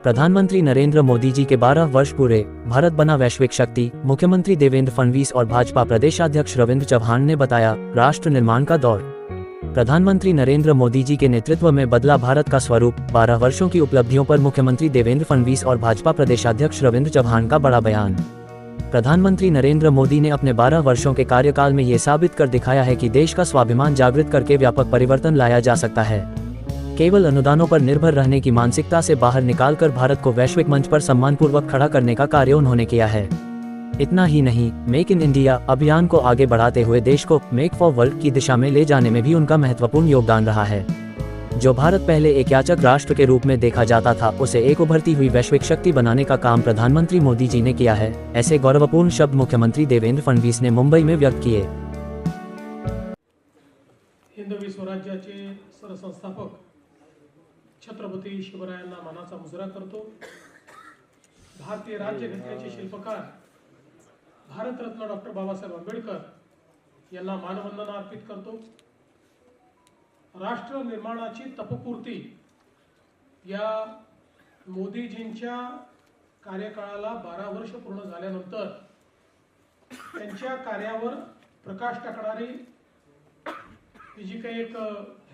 प्रधानमंत्री नरेंद्र मोदी जी के 12 वर्ष पूरे, भारत बना वैश्विक शक्ति। मुख्यमंत्री देवेंद्र फडणवीस और भाजपा प्रदेशाध्यक्ष रविंद्र चव्हाण ने बताया, राष्ट्र निर्माण का दौर। प्रधानमंत्री नरेंद्र मोदी जी के नेतृत्व में बदला भारत का स्वरूप। 12 वर्षों की उपलब्धियों पर मुख्यमंत्री देवेंद्र फडणवीस और भाजपा प्रदेशाध्यक्ष रविंद्र चव्हाण का बड़ा बयान। प्रधानमंत्री नरेंद्र मोदी ने अपने 12 वर्षों के कार्यकाल में ये साबित कर दिखाया है कि देश का स्वाभिमान जागृत करके व्यापक परिवर्तन लाया जा सकता है। केवल अनुदानों पर निर्भर रहने की मानसिकता से बाहर निकालकर भारत को वैश्विक मंच पर सम्मानपूर्वक खड़ा करने का कार्य उन्होंने किया है। इतना ही नहीं, मेक इन इंडिया अभियान को आगे बढ़ाते हुए देश को मेक फॉर वर्ल्ड की दिशा में ले जाने में भी उनका महत्वपूर्ण योगदान रहा है। जो भारत पहले एक याचक राष्ट्र के रूप में देखा जाता था, उसे एक उभरती हुई वैश्विक शक्ति बनाने का काम प्रधानमंत्री मोदी जी ने किया है। ऐसे गौरवपूर्ण शब्द मुख्यमंत्री देवेंद्र फडणवीस ने मुंबई में व्यक्त किए। हिंदवी स्वराज्याचे सरसंस्थापक छत्रपती शिवरायांना मानाचा मुजरा करतो। भारतीय राज्यघटनेचे शिल्पकार भारतरत्न डॉक्टर बाबासाहेब आंबेडकर यांना मानवंदना अर्पित करतो। राष्ट्र निर्माणाची तपपूर्ती या मोदीजींच्या कार्यकाळाला 12 वर्ष पूर्ण झाल्यानंतर त्यांच्या कार्यावर प्रकाश टाकणारी ही जी काही एक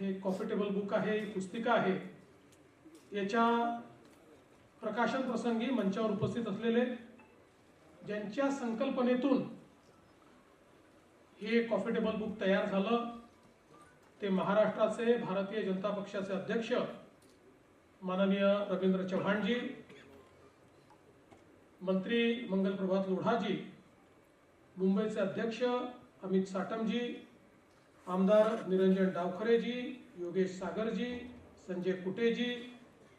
हे कॉफी टेबल बुक आहे, पुस्तिका आहे, याच्या प्रकाशन प्रसंगी मंचावर उपस्थित असलेले ज्यांच्या संकल्पनेतून हे कॉफी टेबल बुक तयार झालं ते महाराष्ट्राचे भारतीय जनता पक्षाचे अध्यक्ष माननीय रविंद्र चव्हाणजी, मंत्री मंगल प्रभात लोढाजी, मुंबईचे अध्यक्ष अमित साटमजी, आमदार निरंजन डावखरेजी, योगेश सागरजी, संजय कुटेजी,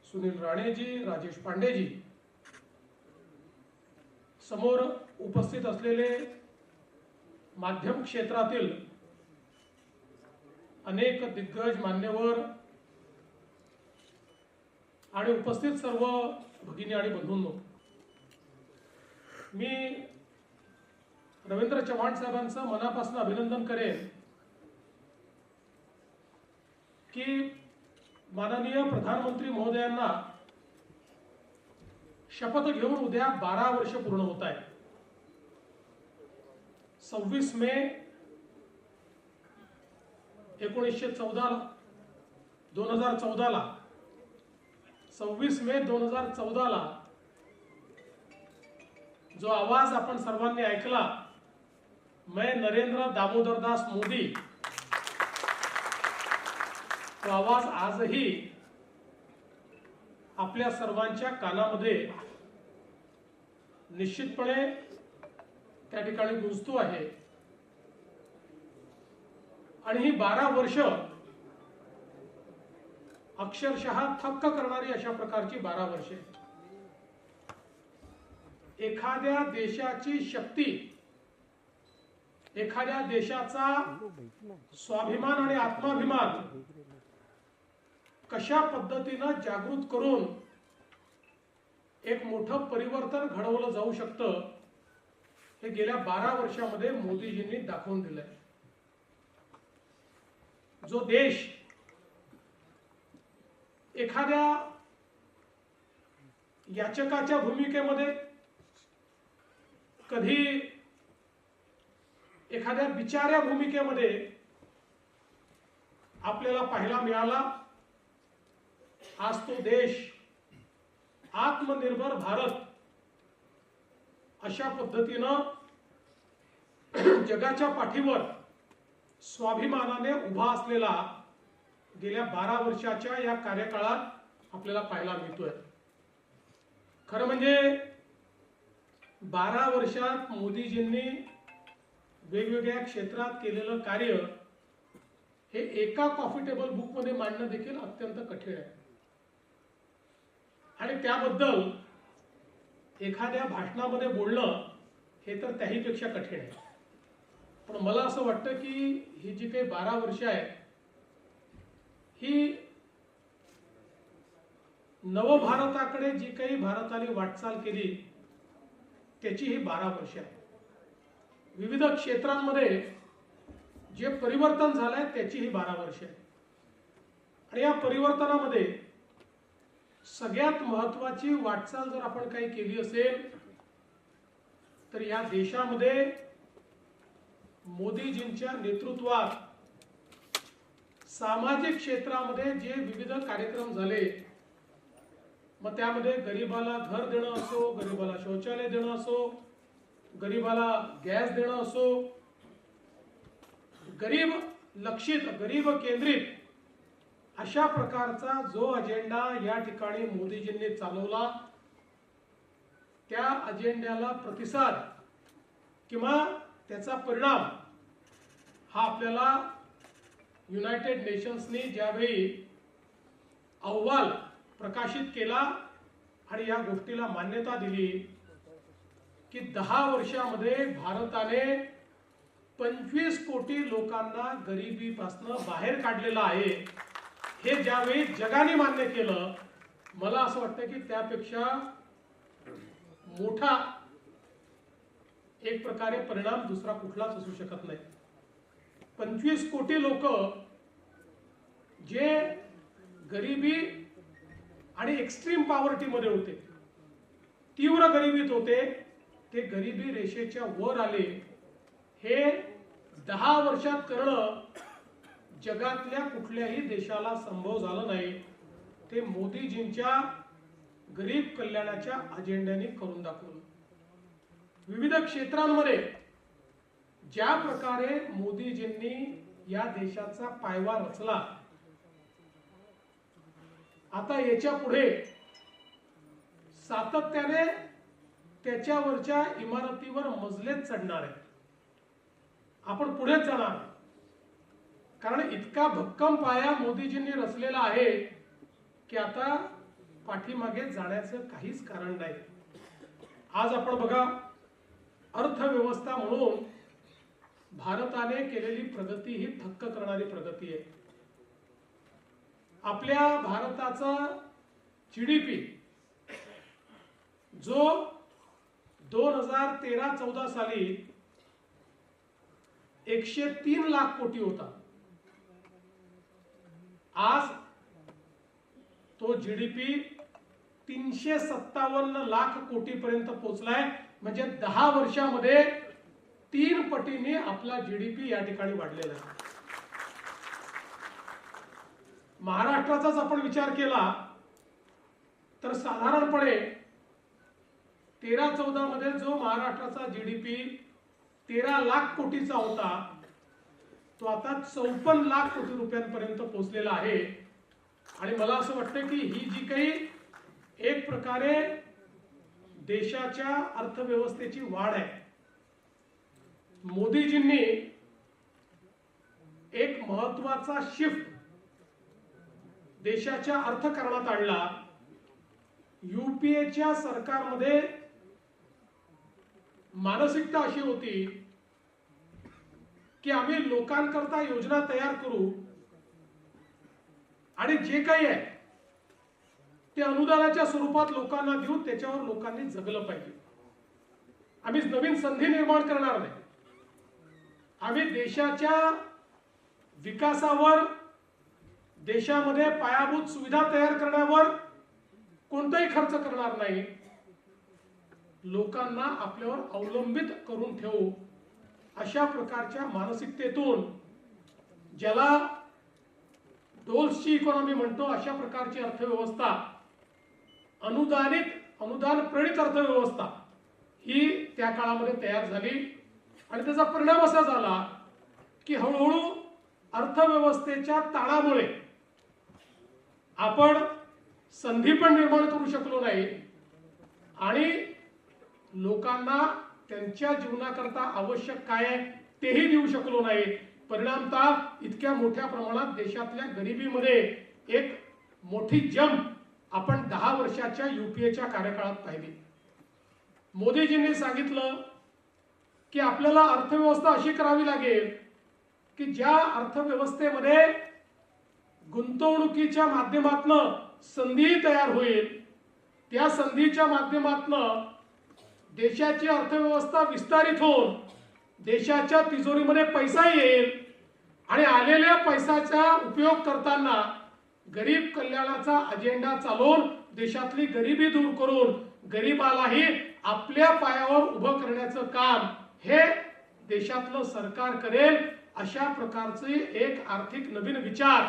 सुनील राणेजी, राजेश पांडेजी, समोर उपस्थित असलेले माध्यम क्षेत्रातील अनेक दिग्गज मान्यवर आणि उपस्थित सर्व भगिनी आणि बंधूंनो, मी रविंद्र चव्हाण साहेबांचं मनापासून अभिनंदन करेन की माननीय प्रधानमंत्री महोदयांना शपथ घेऊन उद्या 12 वर्ष पूर्ण होत आहे। 26 मे 1914 2014 ला 26 मे 2014 ला जो आवाज आपण सर्वांनी ऐकला, मैं नरेंद्र दामोदर दास मोदी, तो आवाज आजही आपल्या सर्वांच्या कानामध्ये निश्चितपणे त्या ठिकाणी गुंजतो आहे। आणि ही 12 वर्ष अक्षरशः थक्क करणारी अशा प्रकारची 12 वर्षे। एखाद्या देशाची शक्ती, एखाद्या देशाचा स्वाभिमान आणि आत्माभिमान कशा पद्धतीने जागृत करून एक मोठं परिवर्तन घडवलं जाऊ शकतं, हे गेल्या 12 वर्षामध्ये मोदीजींनी दाखवून दिलंय। जो देश एखाद्या याचकाच्या भूमिकेमध्ये, कधी एखाद्या बिचाऱ्या भूमिकेमध्ये आपल्याला पाहायला मिळाला, आज तो देश आत्मनिर्भर भारत अशा पद्धतीनं जगाच्या पाठीवर स्वाभिमानाने उभा असलेला गेल्या 12 वर्षाच्या या कार्यकाळात आपल्याला पाहायला मिळतोय। खरं म्हणजे 12 वर्षात मोदीजींनी वेगवेगळ्या क्षेत्रात केलेलं कार्य हे एका कॉफी टेबल बुक मध्ये मांडणं देखील अत्यंत कठीण आहे। आणि त्याबद्दल एखाद्या भाषणामध्ये बोलणं हे तर त्याहीपेक्षा कठीण आहे। पण मला असं वाटतं की ही जी काही 12 वर्ष आहे, ही नवभारताकडे जी काही भारताने वाटचाल केली त्याची ही 12 वर्ष आहे। विविध क्षेत्रांमध्ये जे परिवर्तन झालंय त्याची ही 12 वर्ष आहे। आणि या परिवर्तनामध्ये सगळ्यात महत्त्वाची वाटचाल जर आपण काही केली असेल तर या देशामध्ये मोदीजींच्या नेतृत्वात सामाजिक क्षेत्रामध्ये जे विविध कार्यक्रम झाले, मग त्यामध्ये गरीबाला घर देणं असो, गरीबाला शौचालय देणं असो, गरीबाला गॅस देणं असो, गरीब लक्षित गरीब केंद्रित अशा प्रकारचा जो अजेंडा या ठिकाणी मोदीजींनी चालवला, त्या अजेंड्याला प्रतिसाद किंवा त्याचा परिणाम हा आपल्याला युनायटेड नेशन्सनी ज्यावेळी अहवाल प्रकाशित केला आणि या गोष्टीला मान्यता दिली की 10 वर्षामध्ये भारताने 25 कोटी लोकांना गरिबीपासून बाहेर काढलेलं आहे, हे ज्यावेळी जगाने मान्य केलं, मला असं वाटतं की त्यापेक्षा मोठा एक प्रकारे परिणाम दुसरा कुठलाच असू शकत नाही। 25 कोटी लोक जे गरिबी आणि एक्स्ट्रीम पॉवर्टी मध्ये होते, तीव्र गरिबीत होते, ते गरिबी रेषेच्या वर आले। हे 10 वर्षात करणं जगातल्या कुठल्याही देशाला संभव झालं नाही, ते मोदीजींच्या गरीब कल्याणाच्या अजेंड्याने करून दाखवलं। विविध क्षेत्रांमध्ये ज्या प्रकारे मोदीजींनी या देशाचा पायवा रचला, आता याच्या पुढे सातत्याने त्याच्यावरच्या इमारतीवर मजलेच चढणार आहे, आपण पुढेच जाणार, कारण इतका भक्कम पाया मोदीजींनी रचलेला आहे की आता पाठीमागे जाण्याचं काहीच कारण नाही। आज आपण बघा, अर्थव्यवस्था म्हणून भारताने केलेली प्रगती ही थक्क करणारी प्रगती आहे। आपल्या भारताचा जीडीपी जो 2013-14 साली 103 लाख कोटी होता, आज तो जीडीपी 357 लाख कोटी पर्यंत पोहोचलाय, म्हणजे 10 वर्षामध्ये 3 पटीने आपला जीडीपी या ठिकाणी वाढलेला आहे। महाराष्ट्राचाच आपण विचार केला तर साधारणपणे 13-14 मध्ये जो महाराष्ट्राचा जीडीपी 13 लाख कोटीचा होता, तो आता 54 लाख कोटी रुपयांपर्यंत पोहोचलेला आहे। आणि मला असं वाटतं की ही जी काही एक प्रकारे देशाच्या अर्थव्यवस्थेची वाढ आहे, मोदीजींनी एक महत्वाचा शिफ्ट देशाच्या अर्थकारणात आणला। यूपीएच्या सरकारमध्ये मानसिकता अशी होती की आम्ही लोकांकरता योजना तयार करू आणि जे काही आहे ते अनुदानाच्या स्वरूपात लोकांना देऊ, त्याच्यावर लोकांनी जगलं पाहिजे। आम्ही नवीन संधी निर्माण करणार नाही, आम्ही देशाच्या विकासावर, देशामध्ये पायाभूत सुविधा तयार करण्यावर कोणताही खर्च करणार नाही, लोकांना आपल्यावर अवलंबित करून ठेवू, अशा प्रकारच्या मानसिकतेतून, ज्याला डोल्सची इकॉनॉमी म्हणतो, अशा प्रकारची अर्थव्यवस्था, अनुदान प्रेरित अर्थव्यवस्था ही त्या काळामध्ये तयार झाली। आणि त्याचा परिणाम असा झाला की हळूहळू अर्थव्यवस्थेच्या ताणामुळे आपण संधी पण निर्माण करू शकलो नाही आणि लोकांना त्यांच्या जीवनाकरता आवश्यक काय आहे तेही देऊ शकलो नाही। परिणामतः इतक्या मोठ्या प्रमाणात देशातल्या गरिबीमध्ये एक मोठी जंप आपण 10 वर्षाच्या यूपीएच्या कार्यकाळात पाहिली। मोदीजींनी सांगितलं की आपल्याला अर्थव्यवस्था अशी करावी लागेल की ज्या अर्थव्यवस्थेमध्ये गुंतवणुकीच्या माध्यमातून संधी तयार होईल, त्या संधीच्या माध्यमातून देशाची अर्थव्यवस्था विस्तारित होऊन देशाच्या तिजोरीमध्ये पैसा येईल आणि आलेल्या पैशाचा उपयोग करताना गरीब कल्याणाचा अजेंडा चालवून देशातली गरिबी दूर करून गरिबालाही आपल्या पायावर उभं करण्याचं काम हे देशातलं सरकार करेल, अशा प्रकारचे एक आर्थिक नवीन विचार,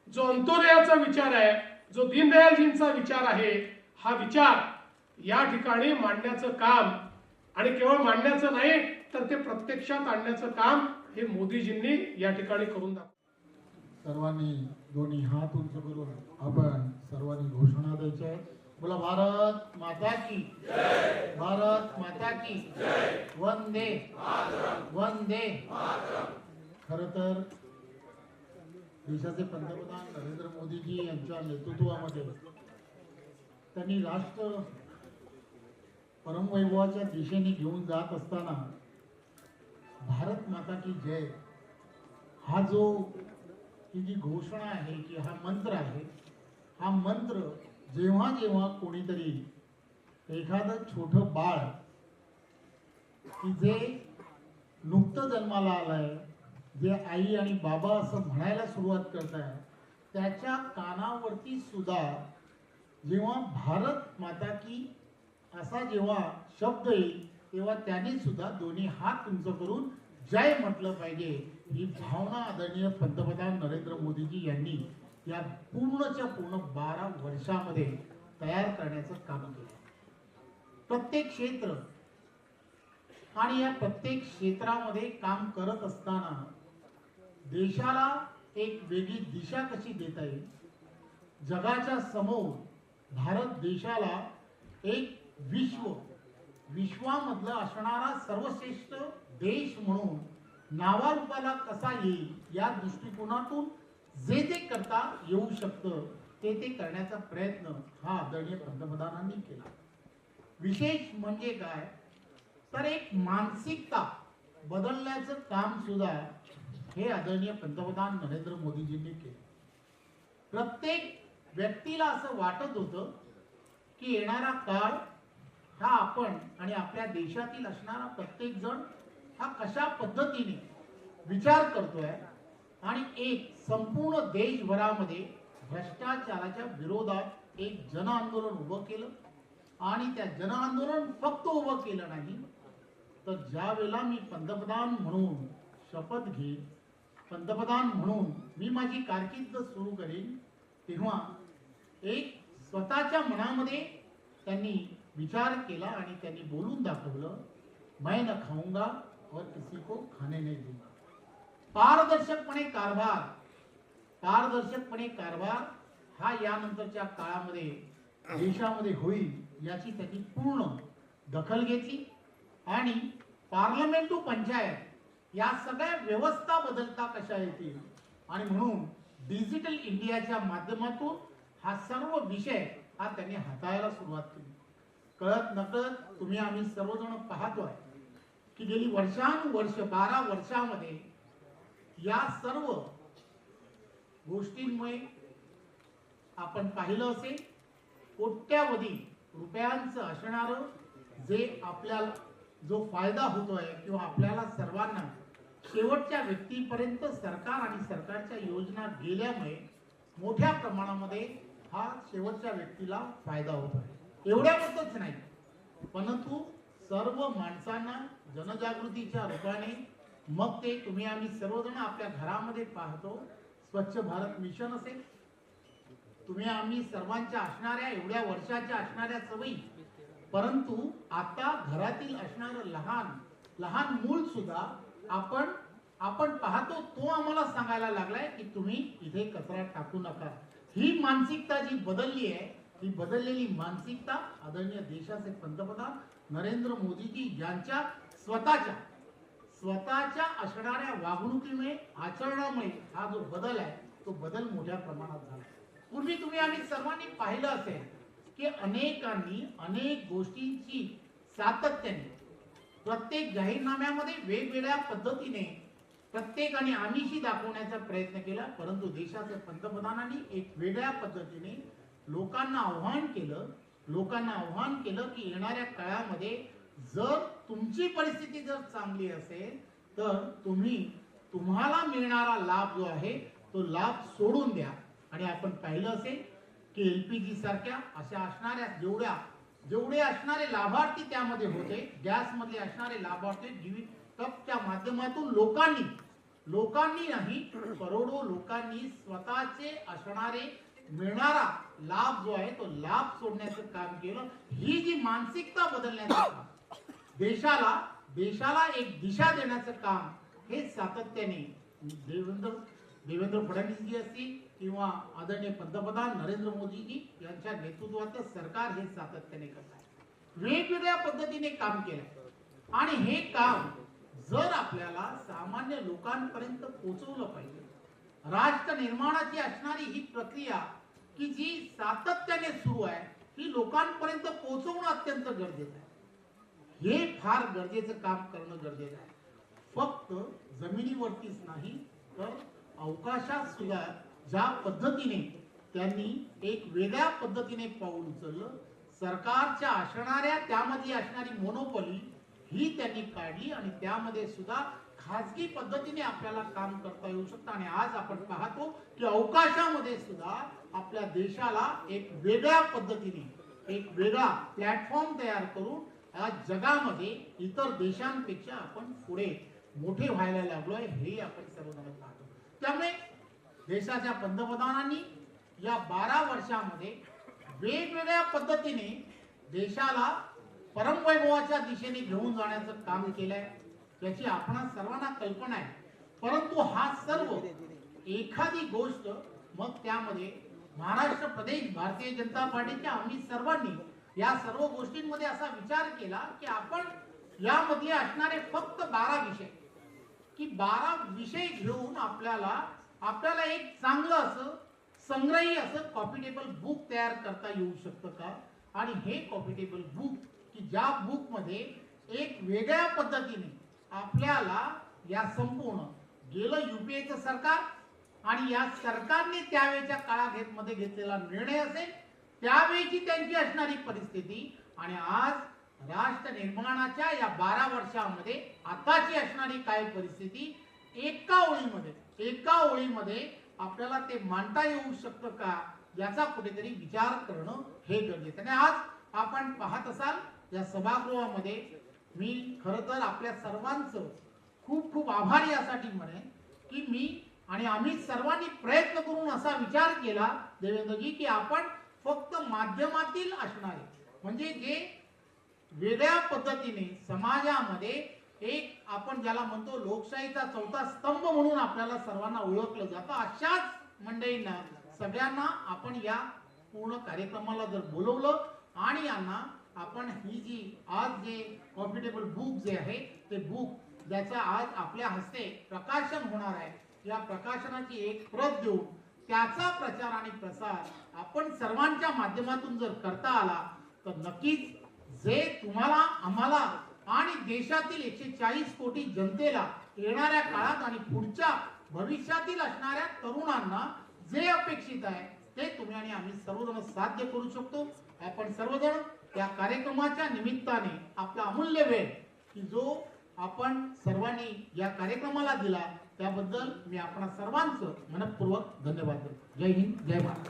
जो अंत्योदयाचा विचार आहे, जो दीनदयालजींचा विचार आहे, हा विचार या ठिकाणी मांडण्याचं काम, आणि केवळ मांडण्याचं नाही तर ते प्रत्यक्षात आणण्याचं काम हे मोदीजींनी या ठिकाणी करून दाखवलं. सर्वांनी दोन्ही हात उंच करून आपण सर्वांनी घोषणा द्यायची आहे. बोला भारत माता की जय, भारत माता की जय, वंदे वंदे. खर तर देशाचे पंतप्रधान नरेंद्र मोदीजी यांच्या नेतृत्वामध्ये त्यांनी राष्ट्र परमवैभवाच्या दिशेने घेऊन जात असताना भारत माता की जय हा जो ही जी घोषणा आहे की हा मंत्र आहे, हा मंत्र जेव्हा जेव्हा कोणीतरी एखादं छोटं बाळ की जे नुकतं जन्माला आलंय, जे आई आणि बाबा असं म्हणायला सुरुवात करत आहे, त्याच्या कानावरती सुद्धा जेव्हा भारत माता की असा जेव्हा शब्द येईल तेव्हा त्यांनी सुद्धा दोन्ही हात उंच करून जय म्हटलं पाहिजे. ही भावना आदरणीय पंतप्रधान नरेंद्र मोदीजी यांनी या पूर्णच्या पूर्ण 12 वर्षामध्ये तयार करण्याचं काम केलं. प्रत्येक क्षेत्र आणि या प्रत्येक क्षेत्रामध्ये काम करत असताना देशाला एक वेगळी दिशा कशी देता येईल, जगाच्या समोर भारत देशाला एक विश्वामधला असणारा सर्वश्रेष्ठ देश म्हणून नावारूपाला कसा येईल या दृष्टिकोनातून जे जे करता येऊ शकतं ते ते करण्याचा प्रयत्न हा आदरणीय पंतप्रधानांनी केला. विशेष म्हणजे काय तर एक मानसिकता बदलण्याचं काम सुद्धा हे आदरणीय पंतप्रधान नरेंद्र मोदीजींनी केले. प्रत्येक व्यक्तीला असं वाटत होतं की येणारा काळ हा आपण आणि आपल्या देशातील असणारा प्रत्येक जण हा कशा पद्धतीने विचार करतोय आणि एक संपूर्ण देशभरामध्ये भ्रष्टाचाराच्या विरोधात एक जन आंदोलन उभं केलं. आणि त्या जन आंदोलन फक्त उभं केलं नाही तर ज्या वेळेला मी पंतप्रधान म्हणून शपथ घेईन, पंतप्रधान म्हणून मी माझी कारकीर्द सुरू करेन, तेव्हा एक स्वतःच्या मनामध्ये त्यांनी विचार केला आणि त्यांनी बोलून दाखवलं, मैं न खाऊंगा और किसी को खाने नहीं दूंगा. पारदर्शकपणे कारभार हा यानंतरच्या काळामध्ये देशामध्ये होईल याची त्यांनी पूर्ण दखल घेतली. आणि पार्लमेंट टू पंचायत या सगळ्या व्यवस्था बदलता कशा येतील आणि म्हणून डिजिटल इंडियाच्या माध्यमातून हा सर्व विषय हा त्यांनी हाताळायला सुरुवात केली. कळत नकळत तुम्ही आम्ही सर्वजण पाहतोय की गेली वर्षानुवर्ष 12 वर्षामध्ये या सर्व गोष्टींमुळे आपण पाहिलं असेल कोट्यावधी रुपयांचं असणारं जे आपल्याला जो फायदा होतोय किंवा आपल्याला सर्वांना शेवटच्या व्यक्तीपर्यंत सरकार आणि सरकारच्या योजना गेल्यामुळे मोठ्या प्रमाणामध्ये हा शेवटच्या व्यक्तीला फायदा होतोय. एवढ्यावरच नाही परंतु सर्व माणसांना जनजागृतीच्या रूपाने मग ते तुम्ही आम्ही सर्वजण आपल्या घरामध्ये पाहतो स्वच्छ भारत मिशन असेल, तुम्ही आम्ही सर्वांच्या असणाऱ्या एवढ्या वर्षाच्या असणाऱ्या सवयी, परंतु आता घरातील असणारं लहान मूल सुद्धा आपण पाहतो तो आम्हाला सांगायला लागलाय की तुम्ही इथे कचरा टाकू नका. ही मानसिकता जी बदलली आहे, ही बदललेली मानसिकता आदरणीय देशाचे पंतप्रधान नरेंद्र मोदीजी यांच्या स्वतःच्या असणाऱ्या वागणुकीमुळे आचरणामुळे हा जो बदल आहे तो बदल मोठ्या प्रमाणात झाला. पूर्वी तुम्ही आम्ही सर्वांनी पाहिलं असेल की अनेकांनी अनेक गोष्टींची सातत्याने प्रत्येक जाहीरनाम्यामध्ये वेगवेगळ्या पद्धतीने प्रत्येकाने आमिषी दाखवण्याचा प्रयत्न केला, परंतु देशाच्या पंतप्रधानांनी एक वेगळ्या पद्धतीने लोकांना आव्हान केलं की येणाऱ्या काळामध्ये जर तुमची परिस्थिती जर चांगली असेल तर तुम्हाला मिळणारा लाभ जो आहे तो लाभ सोडून द्या आणि आपण पाहिलं असेल की एलपीजी सारख्या अशा असणाऱ्या जेवढे असणारे लाभार्थी त्यामध्ये होते, गॅस मध्ये असणारे लाभार्थी जीवित कपच्या माध्यमातून लोकांनी नाही, करोडो लोकांनी स्वतःचे असणारे मिळणारा लाभ जो आहे तो लाभ सोडण्याचं काम केलं. ही जी मानसिकता बदलण्याचं काम, देशाला एक दिशा देण्याचं काम हे सातत्याने देवेंद्र फडणवीसजी असतील किंवा आदरणीय पंतप्रधान नरेंद्र मोदीजी यांच्या नेतृत्वाचं सरकार हे सातत्याने करतात. वेगवेगळ्या पद्धतीने काम केलं आणि हे काम जर आपल्याला सामान्य लोकांपर्यंत पोहोचवलं पाहिजे, राष्ट्र निर्माणाची असणारी ही प्रक्रिया की जी सातत्याने सुरू आहे ही लोकांपर्यंत पोहोचवणं अत्यंत गरजेचं आहे. हे फार गरजेचं काम करणं गरजेचं आहे. फक्त जमिनीवरतीच नाही तर अवकाशात सुद्धा ज्या पद्धतीने त्यांनी एक वेगळ्या पद्धतीने पाऊल उचललं, सरकारच्या असणाऱ्या त्यामध्ये असणारी मोनोपॉली ही त्यांनी काढली आणि त्यामध्ये सुद्धा खाजगी पद्धतीने आपल्याला काम करता येऊ शकतं. आणि आज आपण पाहतो की अवकाशामध्ये सुद्धा आपल्या देशाला एक वेगळ्या पद्धतीने एक वेगळा प्लॅटफॉर्म तयार करून आज जगामध्ये इतर देशांपेक्षा आपण पुढे मोठे व्हायला लागलोय, हे आपण सर्वजण पाहतो. त्यामुळे देशाच्या पंतप्रधानांनी या 12 वर्षामध्ये वेगवेगळ्या पद्धतीने देशाला परमवैभवाच्या दिशेने घेऊन जाण्याचं काम केलंय, याची आपणा सर्वांना कल्पना आहे. परंतु हा सर्व एखादी गोष्ट मग त्यामध्ये महाराष्ट्र प्रदेश भारतीय जनता पार्टीच्या आम्ही सर्वांनी या सर्व गोष्टींमध्ये असा विचार केला की आपण यामधले असणारे फक्त 12 विषय की 12 विषय घेऊन आपल्याला एक चांगलं असं संग्रही असं कॉपी टेबल बुक तयार करता येऊ शकतं का. आणि हे कॉपी टेबल बुक की ज्या बुक मध्ये एक वेगळ्या पद्धतीने आपल्याला या संपूर्ण गेलं युपीएचं सरकार आणि या सरकारने त्यावेळेच्या काळामध्ये घेतलेला निर्णय असेल, त्यावेळीची त्यांची असणारी परिस्थिती आणि आज राष्ट्र निर्माणाच्या या 12 वर्षामध्ये आताची असणारी काय परिस्थिती एका ओळीमध्ये आपल्याला ते मांडता येऊ शकतं का, याचा कुठेतरी विचार करणं हे गरजेचं आहे. आज आपण पाहत असाल या सभागृहामध्ये मी खरं तर आपल्या सर्वांचं खूप खूप आभारी यासाठी म्हणेन की मी आणि आम्ही सर्वांनी प्रयत्न करून असा विचार केला देवेंद्रजी की आपण फक्त माध्यमातील असणारे म्हणजे जे वेगळ्या पद्धतीने समाजामध्ये एक आपण ज्याला म्हणतो लोकशाहीचा चौथा स्तंभ म्हणून आपल्याला सर्वांना ओळखलं जातं, अशाच मंडळींना सगळ्यांना आपण या पूर्ण कार्यक्रमाला जर बोलवलं आणि यांना आपण ही जी आज जे कॉपी टेबल बुक जे आहे ते बुक ज्याचा आज आपल्या हस्ते प्रकाशन होणार आहे, या प्रकाशनाची एक प्रत देऊन त्याचा प्रचार आणि प्रसार आपण सर्वांच्या माध्यमातून जर करता आला तर नक्कीच जे तुम्हाला आम्हाला आणि देशातील 140 कोटी जनतेला येणाऱ्या काळात आणि पुढच्या भविष्यातील असणाऱ्या तरुणांना जे अपेक्षित आहे ते तुम्ही आणि आम्ही सर्वजण साध्य करू शकतो. आपण सर्वजण या कार्यक्रमाच्या निमित्ताने आपला अमूल्य वेळ की जो आपण सर्वांनी या कार्यक्रमाला दिला त्याबद्दल मी आपणा सर्वांचं मनपूर्वक धन्यवाद देतो. जय हिंद, जय भारत.